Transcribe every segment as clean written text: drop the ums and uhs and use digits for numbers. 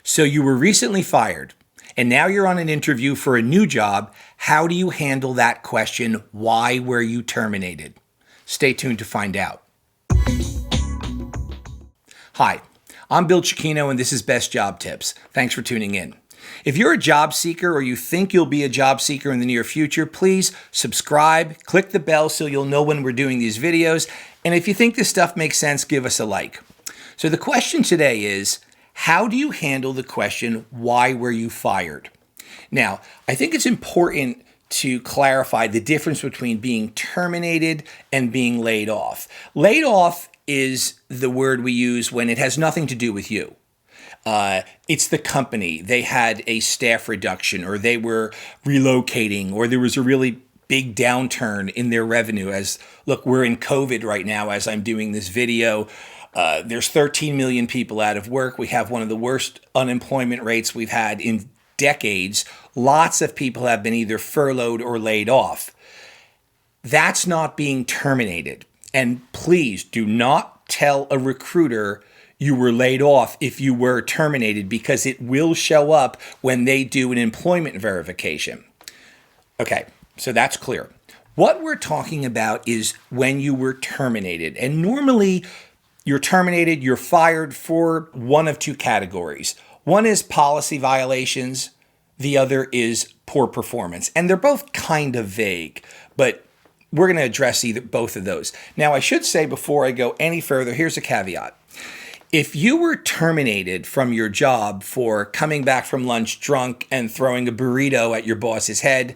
So you were recently fired, and now you're on an interview for a new job. How do you handle that question? Why were you terminated? Stay tuned to find out. Hi, I'm Bill Cicchino, and this is Best Job Tips. Thanks for tuning in. If you're a job seeker or you think you'll be a job seeker in the near future, please subscribe, click the bell so you'll know when we're doing these videos. And if you think this stuff makes sense, give us a like. So the question today is, how do you handle the question, why were you fired? Now, I think it's important to clarify the difference between being terminated and being laid off. Laid off is the word we use when it has nothing to do with you. It's the company. They had a staff reduction, or they were relocating, or there was a really big downturn in their revenue. As look, we're in COVID right now as I'm doing this video. There's 13 million people out of work. We have one of the worst unemployment rates we've had in decades. Lots of people have been either furloughed or laid off. That's not being terminated. And please do not tell a recruiter you were laid off if you were terminated, because it will show up when they do an employment verification. Okay, so that's clear. What we're talking about is when you were terminated. And normally, you're terminated, you're fired for one of two categories. One is policy violations, the other is poor performance. And they're both kind of vague, but we're going to address both of those. Now, I should say before I go any further, here's a caveat. If you were terminated from your job for coming back from lunch drunk and throwing a burrito at your boss's head,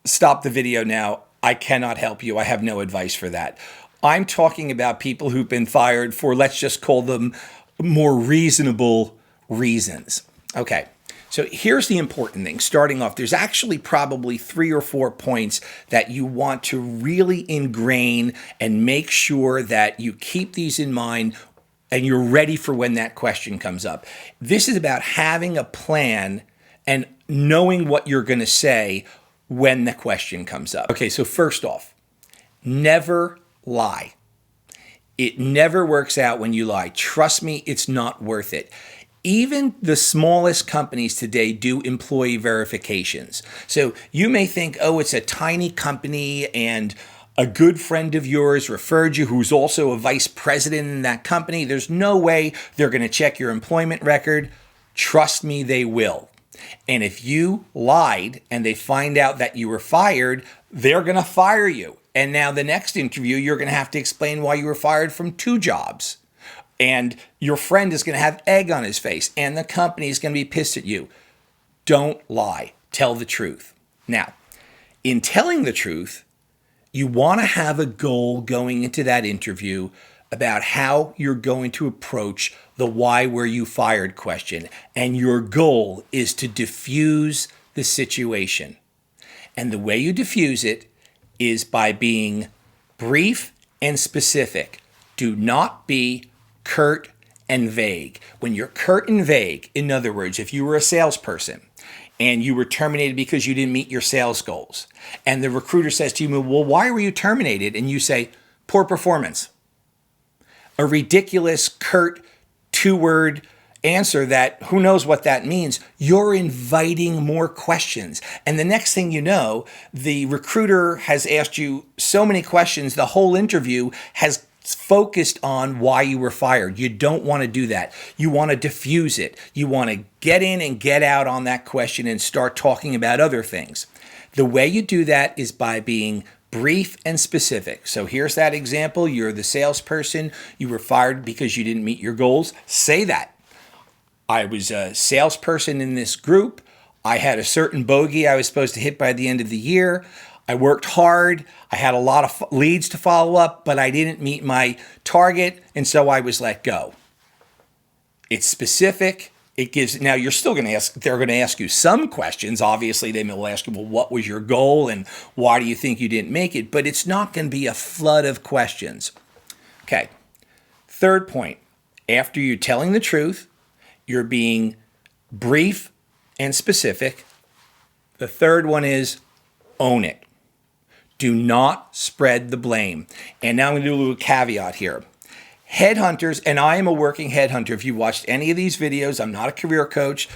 stop the video now. I cannot help you. I have no advice for that. I'm talking about people who've been fired for, let's just call them, more reasonable reasons. Okay, so here's the important thing. Starting off, there's actually probably 3 or 4 points that you want to really ingrain and make sure that you keep these in mind and you're ready for when that question comes up. This is about having a plan and knowing what you're going to say when the question comes up. Okay, so first off, never lie. It never works out when you lie. Trust me, it's not worth it. Even the smallest companies today do employee verifications. So you may think, oh, it's a tiny company and a good friend of yours referred you who's also a vice president in that company. There's no way they're going to check your employment record. Trust me, they will. And if you lied and they find out that you were fired, they're going to fire you. And now the next interview, you're going to have to explain why you were fired from 2 jobs. And your friend is going to have egg on his face, and the company is going to be pissed at you. Don't lie. Tell the truth. Now, in telling the truth, you want to have a goal going into that interview about how you're going to approach the why were you fired question. And your goal is to diffuse the situation. And the way you diffuse it is by being brief and specific. Do not be curt and vague. When you're curt and vague, in other words, if you were a salesperson and you were terminated because you didn't meet your sales goals, and the recruiter says to you, well, why were you terminated? And you say, poor performance. A ridiculous, curt, 2-word answer that who knows what that means, you're inviting more questions. And the next thing you know, the recruiter has asked you so many questions, the whole interview has focused on why you were fired. You don't want to do that. You want to diffuse it. You want to get in and get out on that question and start talking about other things. The way you do that is by being brief and specific. So here's that example. You're the salesperson. You were fired because you didn't meet your goals. Say that. I was a salesperson in this group. I had a certain bogey I was supposed to hit by the end of the year. I worked hard. I had a lot of leads to follow up, but I didn't meet my target, and so I was let go. It's specific. It gives. Now you're still going to ask. They're going to ask you some questions. Obviously, they will ask you, well, what was your goal, and why do you think you didn't make it? But it's not going to be a flood of questions. Okay. Third point. After you're telling the truth, you're being brief and specific. The third one is own it. Do not spread the blame. And now I'm going to do a little caveat here. Headhunters, and I am a working headhunter. If you watched any of these videos, I'm not a career coach.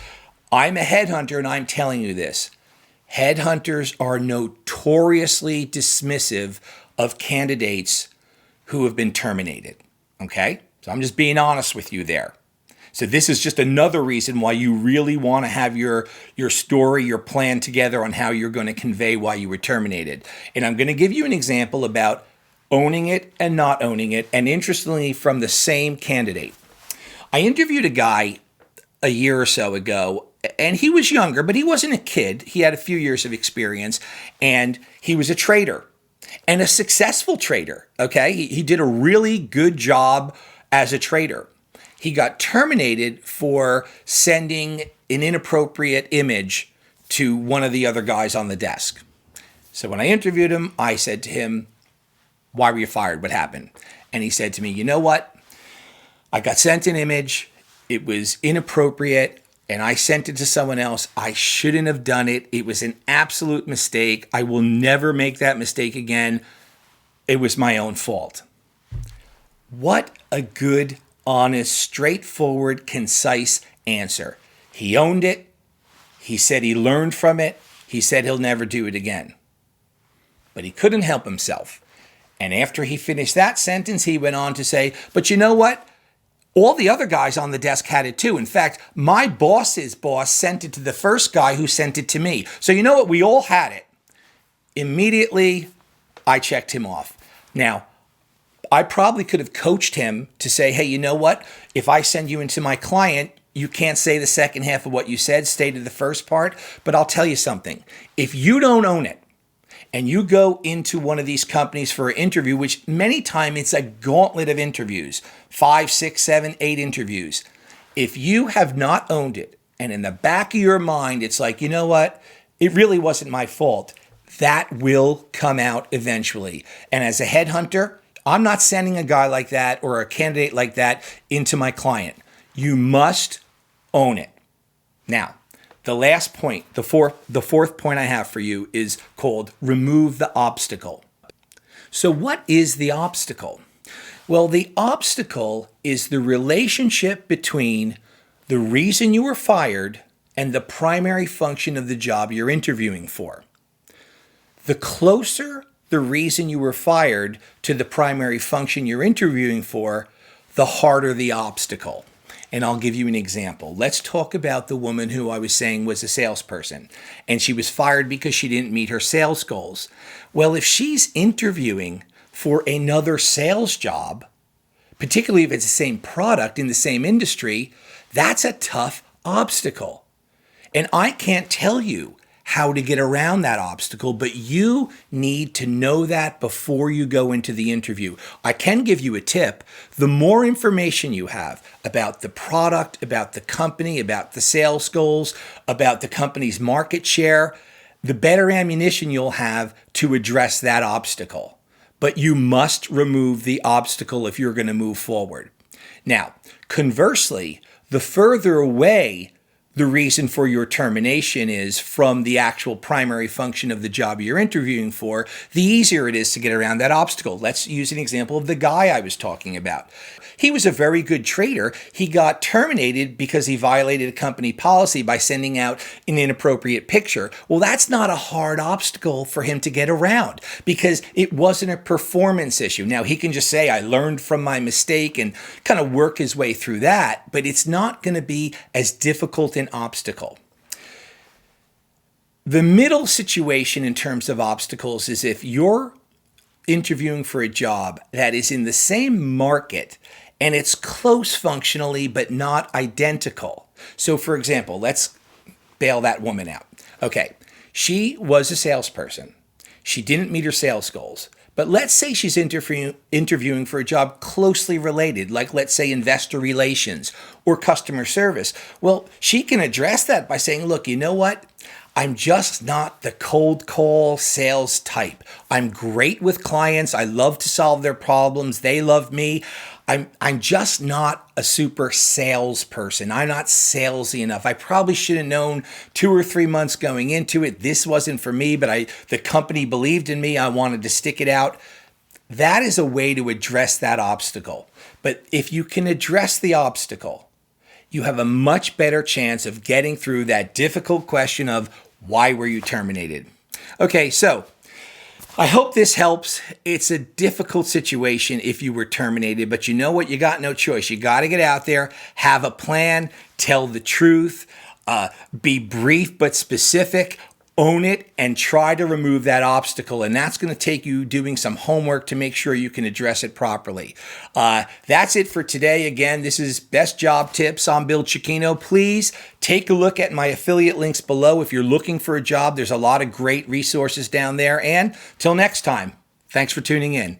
I'm a headhunter, and I'm telling you this. Headhunters are notoriously dismissive of candidates who have been terminated. Okay? So I'm just being honest with you there. So this is just another reason why you really want to have your story, your plan together on how you're going to convey why you were terminated. And I'm going to give you an example about owning it and not owning it, and interestingly, from the same candidate. I interviewed a guy a year or so ago, and he was younger, but he wasn't a kid. He had a few years of experience, and he was a trader, and a successful trader, okay? He did a really good job as a trader. He got terminated for sending an inappropriate image to one of the other guys on the desk. So when I interviewed him, I said to him, "Why were you fired? What happened?" And he said to me, "You know what? I got sent an image. It was inappropriate, and I sent it to someone else. I shouldn't have done it. It was an absolute mistake. I will never make that mistake again. It was my own fault." What a good, honest, straightforward, concise answer. He owned it. He said he learned from it. He said he'll never do it again. But he couldn't help himself. And after he finished that sentence, he went on to say, "But you know what? All the other guys on the desk had it too. In fact, my boss's boss sent it to the first guy who sent it to me. So you know what? We all had it." Immediately, I checked him off. Now, I probably could have coached him to say, "Hey, you know what? If I send you into my client, you can't say the second half of what you said, stay to the first part." But I'll tell you something. If you don't own it, and you go into one of these companies for an interview, which many times it's a gauntlet of interviews, 5, 6, 7, 8 interviews. If you have not owned it, and in the back of your mind, it's like, you know what? It really wasn't my fault. That will come out eventually. And as a headhunter, I'm not sending a guy like that or a candidate like that into my client. You must own it. Now, the last point, the fourth point I have for you is called remove the obstacle. So what is the obstacle? Well, the obstacle is the relationship between the reason you were fired and the primary function of the job you're interviewing for. The closer the reason you were fired to the primary function you're interviewing for, the harder the obstacle. And I'll give you an example. Let's talk about the woman who I was saying was a salesperson, and she was fired because she didn't meet her sales goals. Well, if she's interviewing for another sales job, particularly if it's the same product in the same industry, that's a tough obstacle. And I can't tell you how to get around that obstacle, but you need to know that before you go into the interview. I can give you a tip. The more information you have about the product, about the company, about the sales goals, about the company's market share, the better ammunition you'll have to address that obstacle. But you must remove the obstacle if you're going to move forward. Now, conversely, the further away the reason for your termination is from the actual primary function of the job you're interviewing for, the easier it is to get around that obstacle. Let's use an example of the guy I was talking about. He was a very good trader. He got terminated because he violated a company policy by sending out an inappropriate picture. Well, that's not a hard obstacle for him to get around because it wasn't a performance issue. Now, he can just say, "I learned from my mistake," and kind of work his way through that, but it's not going to be as difficult an obstacle. The middle situation in terms of obstacles is if you're interviewing for a job that is in the same market and it's close functionally but not identical. So for example, let's bail that woman out. Okay, she was a salesperson. She didn't meet her sales goals. But let's say she's interviewing for a job closely related, like let's say investor relations or customer service. Well, she can address that by saying, "Look, you know what? I'm just not the cold call sales type. I'm great with clients. I love to solve their problems. They love me. I'm just not a super salesperson. I'm not salesy enough. I probably should have known 2 or 3 months going into it. This wasn't for me, but the company believed in me. I wanted to stick it out." That is a way to address that obstacle. But if you can address the obstacle, you have a much better chance of getting through that difficult question of why were you terminated? Okay, so I hope this helps. It's a difficult situation if you were terminated, but you know what? You got no choice. You got to get out there, have a plan, tell the truth, be brief but specific, own it, and try to remove that obstacle. And that's going to take you doing some homework to make sure you can address it properly. That's it for today. Again, this is Best Job Tips. I'm Bill Cicchino. Please take a look at my affiliate links below. If you're looking for a job, there's a lot of great resources down there. And till next time, thanks for tuning in.